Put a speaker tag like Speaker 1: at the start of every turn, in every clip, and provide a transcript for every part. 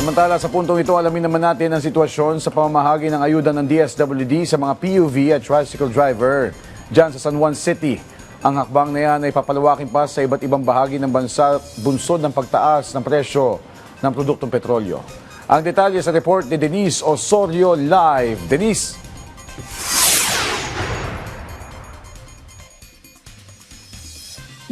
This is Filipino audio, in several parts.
Speaker 1: Samantala sa puntong ito, alamin naman natin ang sitwasyon sa pamamahagi ng ayuda ng DSWD sa mga PUV at tricycle driver dyan sa San Juan City. Ang hakbang na yan ay papalawakin pa sa iba't ibang bahagi ng bansa bunsod ng pagtaas ng presyo ng produktong petrolyo. Ang detalye sa report ni Denise Osorio live. Denise!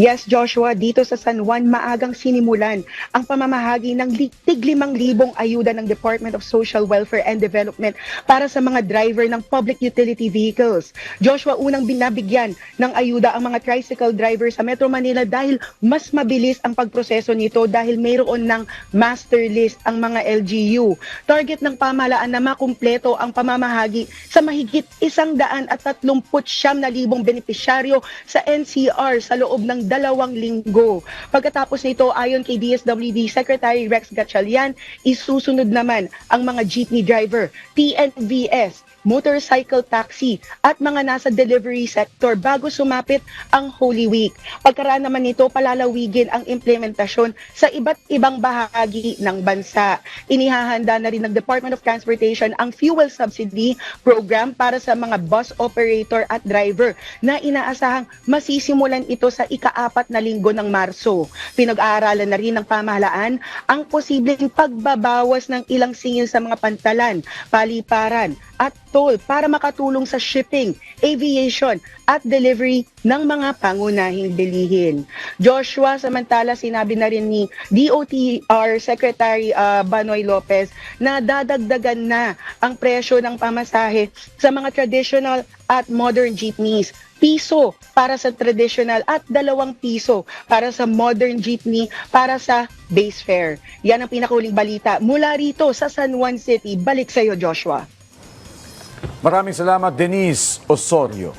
Speaker 2: Yes, Joshua, dito sa San Juan, maagang sinimulan ang pamamahagi ng tig-5,000 ayuda ng Department of Social Welfare and Development para sa mga driver ng public utility vehicles. Joshua, unang binabigyan ng ayuda ang mga tricycle driver sa Metro Manila dahil mas mabilis ang pagproseso nito dahil mayroon ng master list ang mga LGU. Target ng pamahalaan na makumpleto ang pamamahagi sa mahigit 139,000 benepisyaryo sa NCR sa loob ng 2 linggo. Pagkatapos nito, ayon kay DSWD Secretary Rex Gatchalian, isusunod naman ang mga jeepney driver, TNVS, motorcycle taxi at mga nasa delivery sector bago sumapit ang Holy Week. Pagkaraan naman nito, palalawigin ang implementasyon sa iba't ibang bahagi ng bansa. Inihahanda na rin ng Department of Transportation ang fuel subsidy program para sa mga bus operator at driver na inaasahang masisimulan ito sa ika-4 na linggo ng Marso. Pinag-aaralan na rin ng pamahalaan ang posibleng pagbabawas ng ilang singil sa mga pantalan, paliparan at toll para makatulong sa shipping, aviation at delivery ng mga pangunahing bilihin. Joshua, samantala sinabi na rin ni DOTR Secretary Banoy Lopez na dadagdagan na ang presyo ng pamasahe sa mga traditional at modern jeepneys. Piso para sa traditional at 2 piso para sa modern jeepney para sa base fare. Yan ang pinakahuling balita mula rito sa San Juan City. Balik sa iyo, Joshua.
Speaker 1: Maraming salamat, Denise Osorio.